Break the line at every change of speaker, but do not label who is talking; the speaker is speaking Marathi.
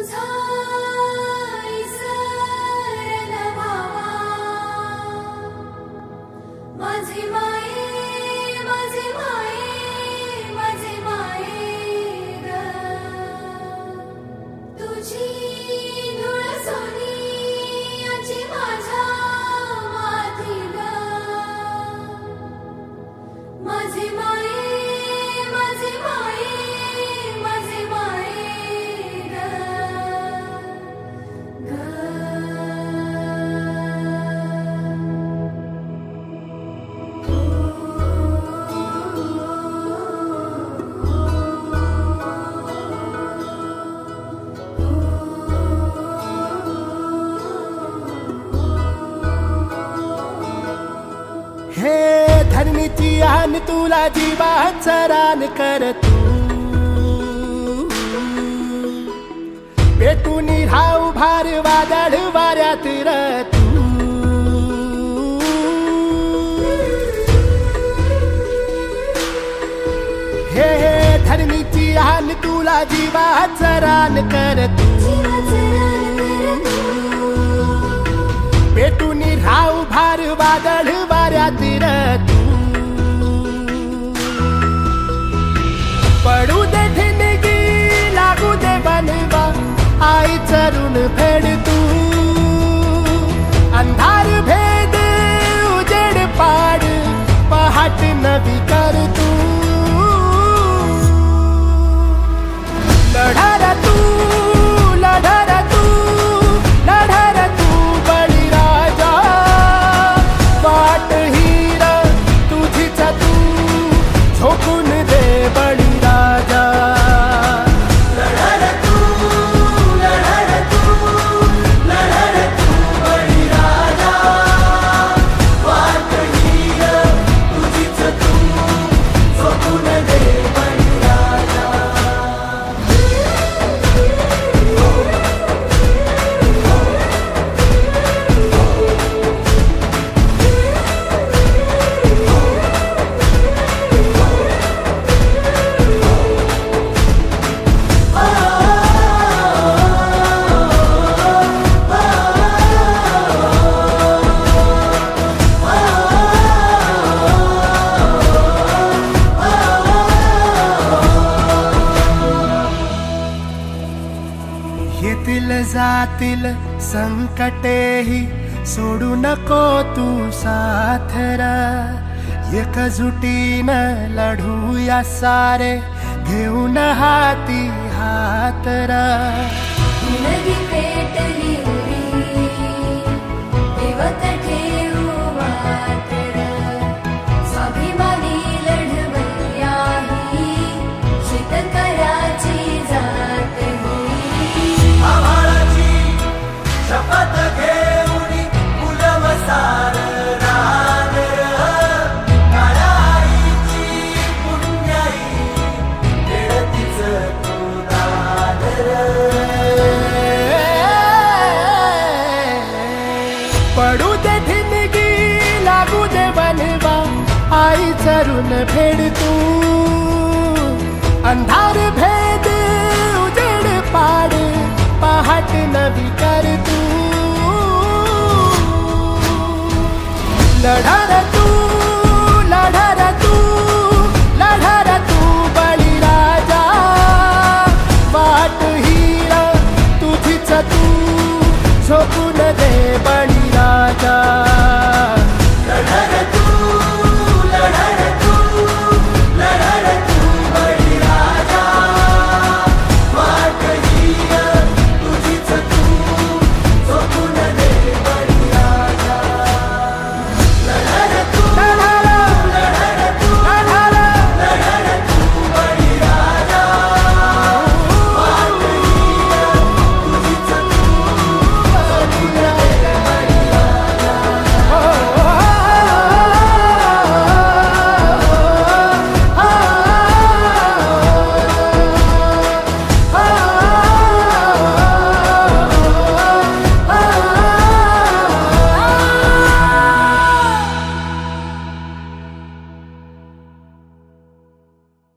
तुझा इसरण व्हावा माझी माये माझी माये माझी माये ग तुझी धूळ सोनियाची माझ्या माथी ग माझी माये माझी माये माझी माये ग
हे धरणीची आन तुला जीवाच रान कर तू पेटून राहू भार वादळ वाऱ्यात र तू हे धरणीची आन तुला जीवाच रान कर तू पेटून राहू भार वादळ वाऱ्यात र तू पडू दे ठिणगी लागू दे बनवा आई चरून फेड तू अंधार भेद उजेड पाड पहाट नवी कर तू लढा तू लढा तू लढा तू बळीराजा वाट हीर तुझीच तू झोकून दे बळीराजा लढा तू लढा तू लढा तू बळीराजा वाट हीर तुझीच तू झोकून दे बळीराजा येतील जातील संकटेही सोडू नको तू साथरा एकजुटीनं लढूया सारे घेऊन हाती हातरा
नदी पेटली उरी देवत ठेवू मातर स्वाभिमानी लढवय्या ही शेतकऱ्याची जात ही
आभाळाची शपथ घेऊन मुलं सार रान काळ्या आईची पुण्याई देडतीच तू दान पडू दे ठिणगी लागू दे बनवा आई चरून फेड तू अंधार भेद उजेड पाड पहाट नवी कर तू लढा